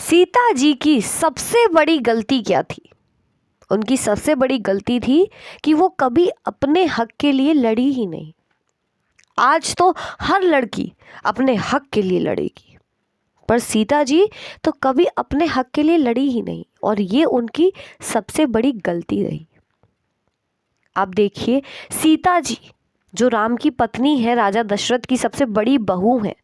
सीता जी की सबसे बड़ी गलती क्या थी? उनकी सबसे बड़ी गलती थी कि वो कभी अपने हक के लिए लड़ी ही नहीं। आज तो हर लड़की अपने हक के लिए लड़ेगी, पर सीता जी तो कभी अपने हक के लिए लड़ी ही नहीं, और ये उनकी सबसे बड़ी गलती रही। आप देखिए, सीता जी जो राम की पत्नी है, राजा दशरथ की सबसे बड़ी बहू है,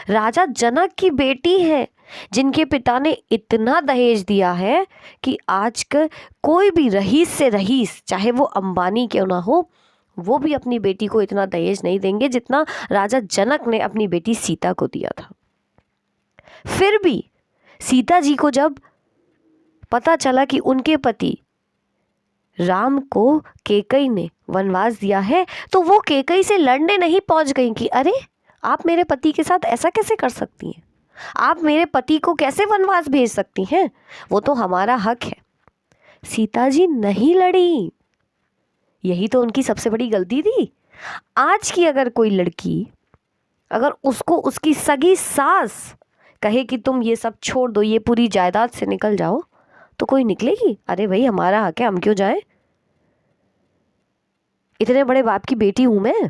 राजा जनक की बेटी है, जिनके पिता ने इतना दहेज दिया है कि आज का कोई भी रईस से रईस, चाहे वो अंबानी क्यों ना हो, वो भी अपनी बेटी को इतना दहेज नहीं देंगे जितना राजा जनक ने अपनी बेटी सीता को दिया था। फिर भी सीता जी को जब पता चला कि उनके पति राम को केकई ने वनवास दिया है, तो वो केकई से लड़ने नहीं पहुंच गई कि अरे, आप मेरे पति के साथ ऐसा कैसे कर सकती हैं, आप मेरे पति को कैसे वनवास भेज सकती हैं, वो तो हमारा हक है। सीता जी नहीं लड़ी, यही तो उनकी सबसे बड़ी गलती थी। आज की अगर कोई लड़की, अगर उसको उसकी सगी सास कहे कि तुम ये सब छोड़ दो, ये पूरी जायदाद से निकल जाओ, तो कोई निकलेगी? अरे भाई, हमारा हक है, हम क्यों जाएं, इतने बड़े बाप की बेटी हूं मैं।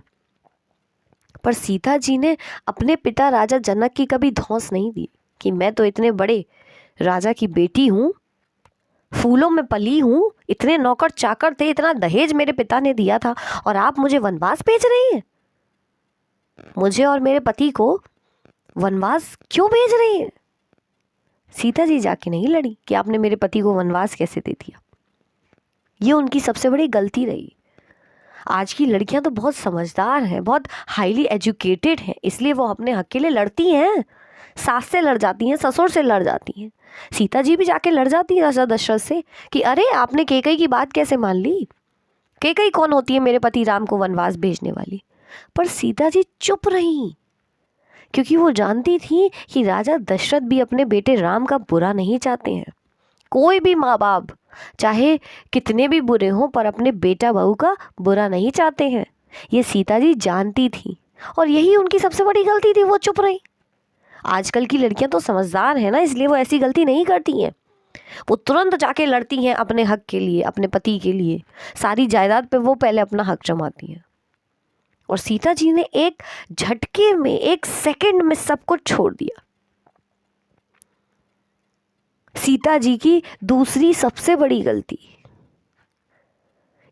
पर सीता जी ने अपने पिता राजा जनक की कभी धौंस नहीं दी कि मैं तो इतने बड़े राजा की बेटी हूं, फूलों में पली हूं, इतने नौकर चाकर थे, इतना दहेज मेरे पिता ने दिया था, और आप मुझे वनवास भेज रही हैं, मुझे और मेरे पति को वनवास क्यों भेज रही हैं? सीता जी जाके नहीं लड़ी कि आपने मेरे पति को वनवास कैसे दे दिया। ये उनकी सबसे बड़ी गलती रही। आज की लड़कियां तो बहुत समझदार हैं, बहुत हाईली एजुकेटेड हैं, इसलिए वो अपने हक के लिए लड़ती हैं, सास से लड़ जाती हैं, ससुर से लड़ जाती हैं। सीता जी भी जाके लड़ जाती है राजा दशरथ से कि अरे, आपने केकई की बात कैसे मान ली, केकई कौन होती है मेरे पति राम को वनवास भेजने वाली। पर सीता जी चुप रहीं, क्योंकि वो जानती थी कि राजा दशरथ भी अपने बेटे राम का बुरा नहीं चाहते हैं। कोई भी माँ बाप चाहे कितने भी बुरे हों, पर अपने बेटा बहू का बुरा नहीं चाहते हैं, ये सीता जी जानती थी, और यही उनकी सबसे बड़ी गलती थी, वो चुप रही। आजकल की लड़कियां तो समझदार हैं ना, इसलिए वो ऐसी गलती नहीं करती हैं, वो तुरंत जाके लड़ती हैं अपने हक के लिए, अपने पति के लिए, सारी जायदाद पे वो पहले अपना हक जमाती हैं। और सीता जी ने एक झटके में, एक सेकंड में सब कुछ छोड़ दिया। सीता जी की दूसरी सबसे बड़ी गलती,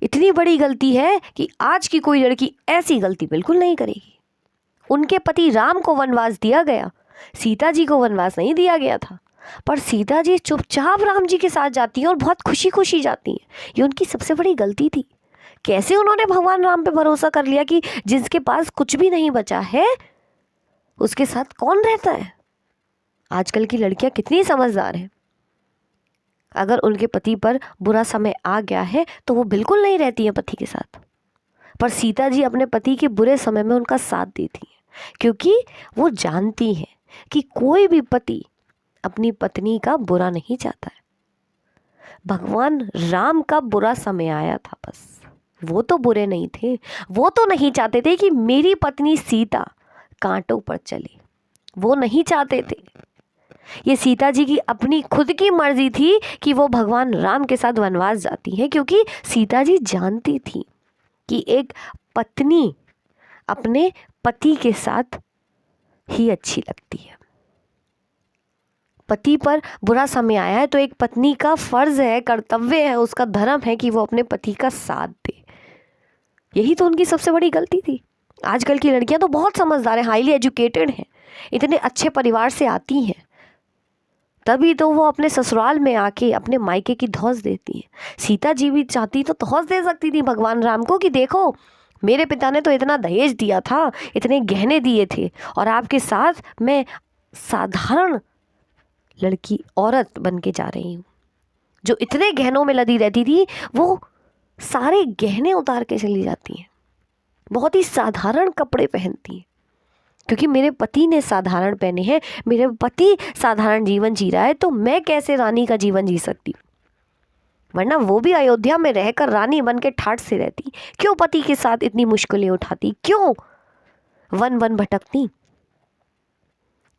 इतनी बड़ी गलती है कि आज की कोई लड़की ऐसी गलती बिल्कुल नहीं करेगी। उनके पति राम को वनवास दिया गया, सीता जी को वनवास नहीं दिया गया था, पर सीता जी चुपचाप राम जी के साथ जाती हैं और बहुत खुशी खुशी जाती हैं। ये उनकी सबसे बड़ी गलती थी। कैसे उन्होंने भगवान राम पे भरोसा कर लिया कि जिसके पास कुछ भी नहीं बचा है उसके साथ कौन रहता है। आजकल की लड़कियां कितनी समझदार हैं, अगर उनके पति पर बुरा समय आ गया है तो वो बिल्कुल नहीं रहती हैं पति के साथ, पर सीता जी अपने पति के बुरे समय में उनका साथ देती हैं, क्योंकि वो जानती हैं कि कोई भी पति अपनी पत्नी का बुरा नहीं चाहता है। भगवान राम का बुरा समय आया था, बस वो तो बुरे नहीं थे, वो तो नहीं चाहते थे कि मेरी पत्नी सीता कांटों पर चले, वो नहीं चाहते थे। ये सीता जी की अपनी खुद की मर्जी थी कि वो भगवान राम के साथ वनवास जाती हैं, क्योंकि सीता जी जानती थी कि एक पत्नी अपने पति के साथ ही अच्छी लगती है। पति पर बुरा समय आया है तो एक पत्नी का फर्ज है, कर्तव्य है, उसका धर्म है कि वो अपने पति का साथ दे। यही तो उनकी सबसे बड़ी गलती थी। आजकल की लड़कियां तो बहुत समझदार हैं, हाईली एजुकेटेड हैं, इतने अच्छे परिवार से आती हैं, तभी तो वो अपने ससुराल में आके अपने मायके की धौंस देती हैं। सीता जी भी चाहती तो धौंस दे सकती थी भगवान राम को कि देखो, मेरे पिता ने तो इतना दहेज दिया था, इतने गहने दिए थे, और आपके साथ मैं साधारण लड़की, औरत बन के जा रही हूँ, जो इतने गहनों में लदी रहती थी, वो सारे गहने उतार के चली जाती हैं, बहुत ही साधारण कपड़े पहनती हैं, क्योंकि मेरे पति ने साधारण पहने हैं, मेरे पति साधारण जीवन जी रहा है, तो मैं कैसे रानी का जीवन जी सकती हूँ। वरना वो भी अयोध्या में रहकर रानी बन के ठाठ से रहती, क्यों पति के साथ इतनी मुश्किलें उठाती, क्यों वन वन भटकती,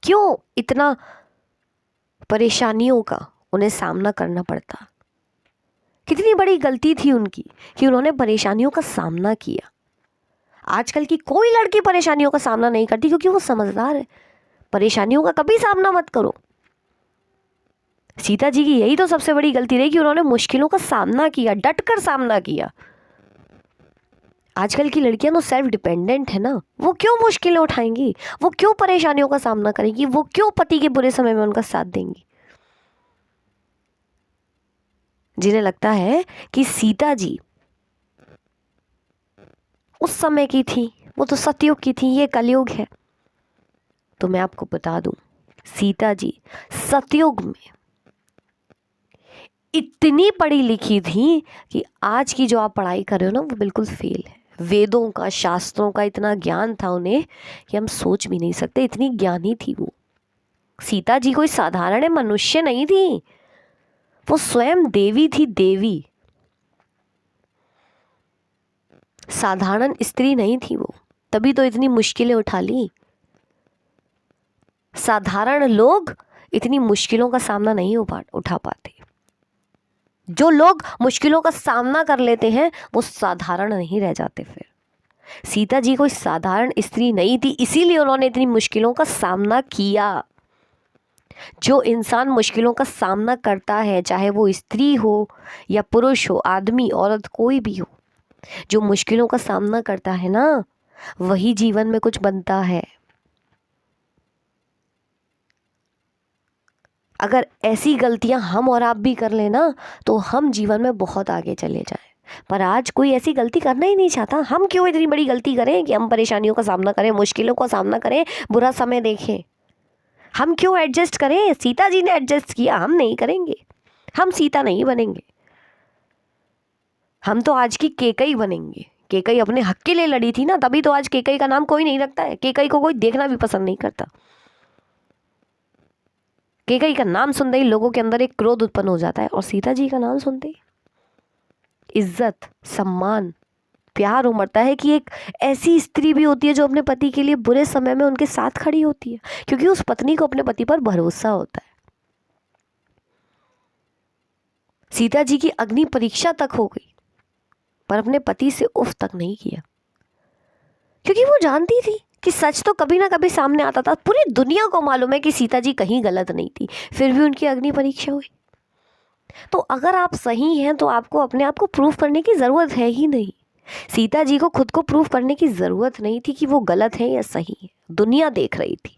क्यों इतना परेशानियों का उन्हें सामना करना पड़ता। कितनी बड़ी गलती थी उनकी कि उन्होंने परेशानियों का सामना किया। आजकल की कोई लड़की परेशानियों का सामना नहीं करती क्योंकि वो समझदार है। परेशानियों का कभी सामना मत करो। सीता जी की यही तो सबसे बड़ी गलती रही कि उन्होंने मुश्किलों का सामना किया, डटकर सामना किया। आजकल की लड़कियां तो सेल्फ डिपेंडेंट है ना, वो क्यों मुश्किलें उठाएंगी, वो क्यों परेशानियों का सामना करेंगी, वो क्यों पति के बुरे समय में उनका साथ देंगी। जिन्हें लगता है कि सीता जी उस समय की थी, वो तो सतयुग की थी, ये कलयुग है। तो मैं आपको बता दूं, सीता जी सतयुग में इतनी पढ़ी लिखी थी कि आज की जो आप पढ़ाई कर रहे हो ना, वो बिल्कुल फेल है। वेदों का, शास्त्रों का इतना ज्ञान था उन्हें कि हम सोच भी नहीं सकते, इतनी ज्ञानी थी वो। सीता जी कोई साधारण मनुष्य नहीं थी, वो स्वयं देवी थी, देवी। साधारण स्त्री नहीं थी वो, तभी तो इतनी मुश्किलें उठा ली। साधारण लोग इतनी मुश्किलों का सामना नहीं उठा पाते। जो लोग मुश्किलों का सामना कर लेते हैं वो साधारण नहीं रह जाते। फिर सीता जी कोई साधारण स्त्री नहीं थी, इसीलिए उन्होंने इतनी मुश्किलों का सामना किया। जो इंसान मुश्किलों का सामना करता है, चाहे वो स्त्री हो या पुरुष हो, आदमी औरत कोई भी हो, जो मुश्किलों का सामना करता है ना, वही जीवन में कुछ बनता है। अगर ऐसी गलतियां हम और आप भी कर लेना तो हम जीवन में बहुत आगे चले जाएं। पर आज कोई ऐसी गलती करना ही नहीं चाहता। हम क्यों इतनी बड़ी गलती करें कि हम परेशानियों का सामना करें, मुश्किलों का सामना करें, बुरा समय देखें। हम क्यों एडजस्ट करें? सीता जी ने एडजस्ट किया, हम नहीं करेंगे। हम सीता नहीं बनेंगे, हम तो आज की केकई बनेंगे। केकई अपने हक के लिए लड़ी थी ना, तभी तो आज केकई का नाम कोई नहीं रखता है। केकई को कोई देखना भी पसंद नहीं करता। केकई का नाम सुनते ही लोगों के अंदर एक क्रोध उत्पन्न हो जाता है, और सीता जी का नाम सुनते ही इज्जत, सम्मान, प्यार उमड़ता है कि एक ऐसी स्त्री भी होती है जो अपने पति के लिए बुरे समय में उनके साथ खड़ी होती है, क्योंकि उस पत्नी को अपने पति पर भरोसा होता है। सीता जी की अग्नि परीक्षा तक हो गई, पर अपने पति से उफ तक नहीं किया, क्योंकि वो जानती थी कि सच तो कभी ना कभी सामने आता था। पूरी दुनिया को मालूम है कि सीता जी कहीं गलत नहीं थी, फिर भी उनकी अग्नि परीक्षा हुई। तो अगर आप सही हैं तो आपको अपने आप को प्रूव करने की ज़रूरत है ही नहीं। सीता जी को खुद को प्रूव करने की ज़रूरत नहीं थी कि वो गलत है या सही है, दुनिया देख रही थी।